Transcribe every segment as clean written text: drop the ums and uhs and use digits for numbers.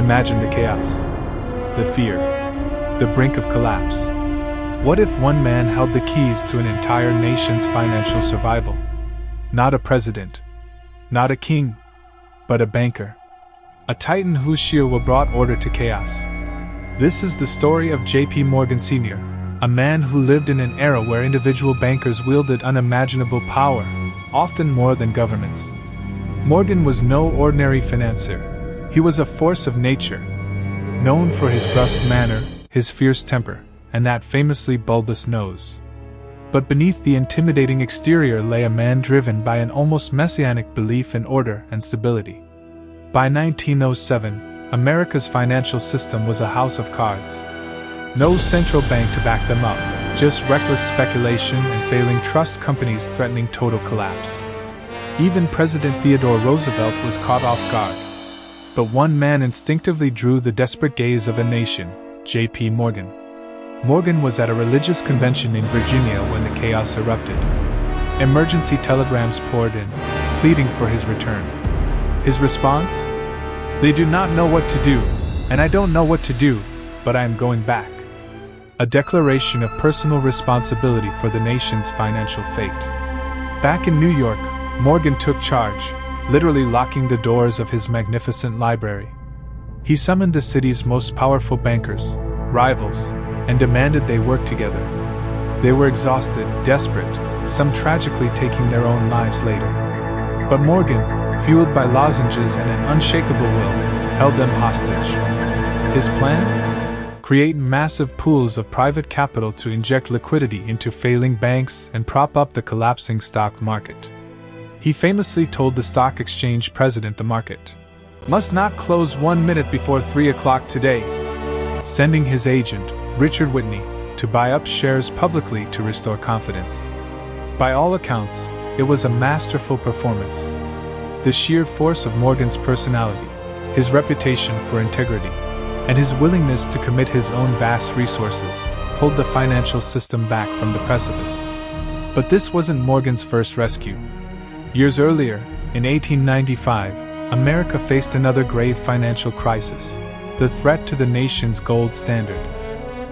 Imagine the chaos, the fear, the brink of collapse. What if one man held the keys to an entire nation's financial survival? Not a president, not a king, but a banker. A titan whose sheer will brought order to chaos. This is the story of J.P. Morgan Sr., a man who lived in an era where individual bankers wielded unimaginable power, often more than governments. Morgan was no ordinary financier. He was a force of nature, known for his brusque manner, his fierce temper, and that famously bulbous nose. But beneath the intimidating exterior lay a man driven by an almost messianic belief in order and stability. By 1907, America's financial system was a house of cards. No central bank to back them up, just reckless speculation and failing trust companies threatening total collapse. Even President Theodore Roosevelt was caught off guard. But one man instinctively drew the desperate gaze of a nation, J.P. Morgan. Morgan was at a religious convention in Virginia when the chaos erupted. Emergency telegrams poured in, pleading for his return. His response? "They do not know what to do, and I don't know what to do, but I am going back." A declaration of personal responsibility for the nation's financial fate. Back in New York, Morgan took charge, literally locking the doors of his magnificent library. He summoned the city's most powerful bankers, rivals, and demanded they work together. They were exhausted, desperate, some tragically taking their own lives later. But Morgan, fueled by lozenges and an unshakable will, held them hostage. His plan? Create massive pools of private capital to inject liquidity into failing banks and prop up the collapsing stock market. He famously told the stock exchange president the market must not close 1 minute before 3 o'clock today, sending his agent, Richard Whitney, to buy up shares publicly to restore confidence. By all accounts, it was a masterful performance. The sheer force of Morgan's personality, his reputation for integrity, and his willingness to commit his own vast resources pulled the financial system back from the precipice. But this wasn't Morgan's first rescue. Years earlier, in 1895, America faced another grave financial crisis, the threat to the nation's gold standard.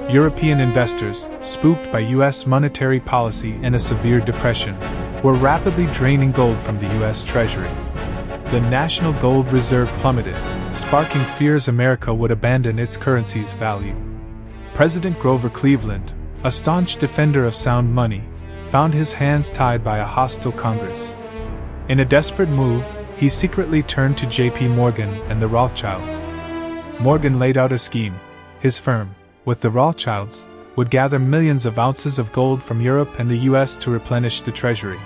European investors, spooked by U.S. monetary policy and a severe depression, were rapidly draining gold from the U.S. Treasury. The national gold reserve plummeted, sparking fears America would abandon its currency's value. President Grover Cleveland, a staunch defender of sound money, found his hands tied by a hostile Congress. In a desperate move, he secretly turned to J.P. Morgan and the Rothschilds. Morgan laid out a scheme. His firm, with the Rothschilds, would gather millions of ounces of gold from Europe and the U.S. to replenish the treasury.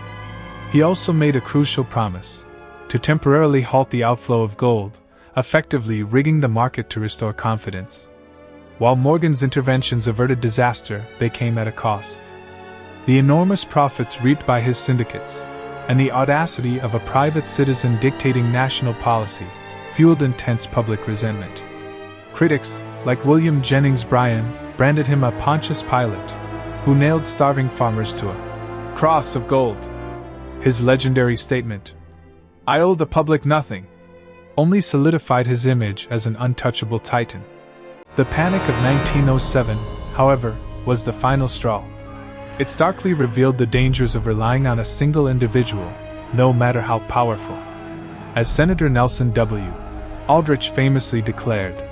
He also made a crucial promise: to temporarily halt the outflow of gold, effectively rigging the market to restore confidence. While Morgan's interventions averted disaster, they came at a cost. The enormous profits reaped by his syndicates, and the audacity of a private citizen dictating national policy, fueled intense public resentment. Critics, like William Jennings Bryan, branded him a Pontius Pilate, who nailed starving farmers to a cross of gold. His legendary statement, "I owe the public nothing," only solidified his image as an untouchable titan. The Panic of 1907, however, was the final straw. It starkly revealed the dangers of relying on a single individual, no matter how powerful. As Senator Nelson W. Aldrich famously declared,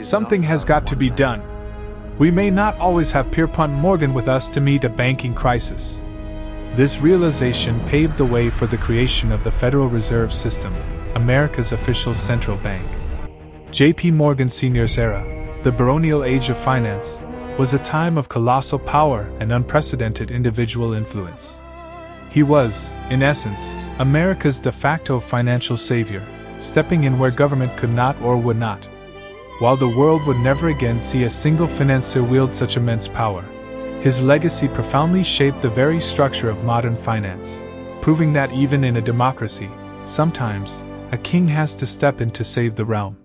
"Something has got to be done. We may not always have Pierpont Morgan with us to meet a banking crisis." This realization paved the way for the creation of the Federal Reserve System, America's official central bank. J.P. Morgan Sr.'s era, the baronial age of finance, was a time of colossal power and unprecedented individual influence. He was, in essence, America's de facto financial savior, stepping in where government could not or would not. While the world would never again see a single financier wield such immense power, his legacy profoundly shaped the very structure of modern finance, proving that even in a democracy, sometimes, a king has to step in to save the realm.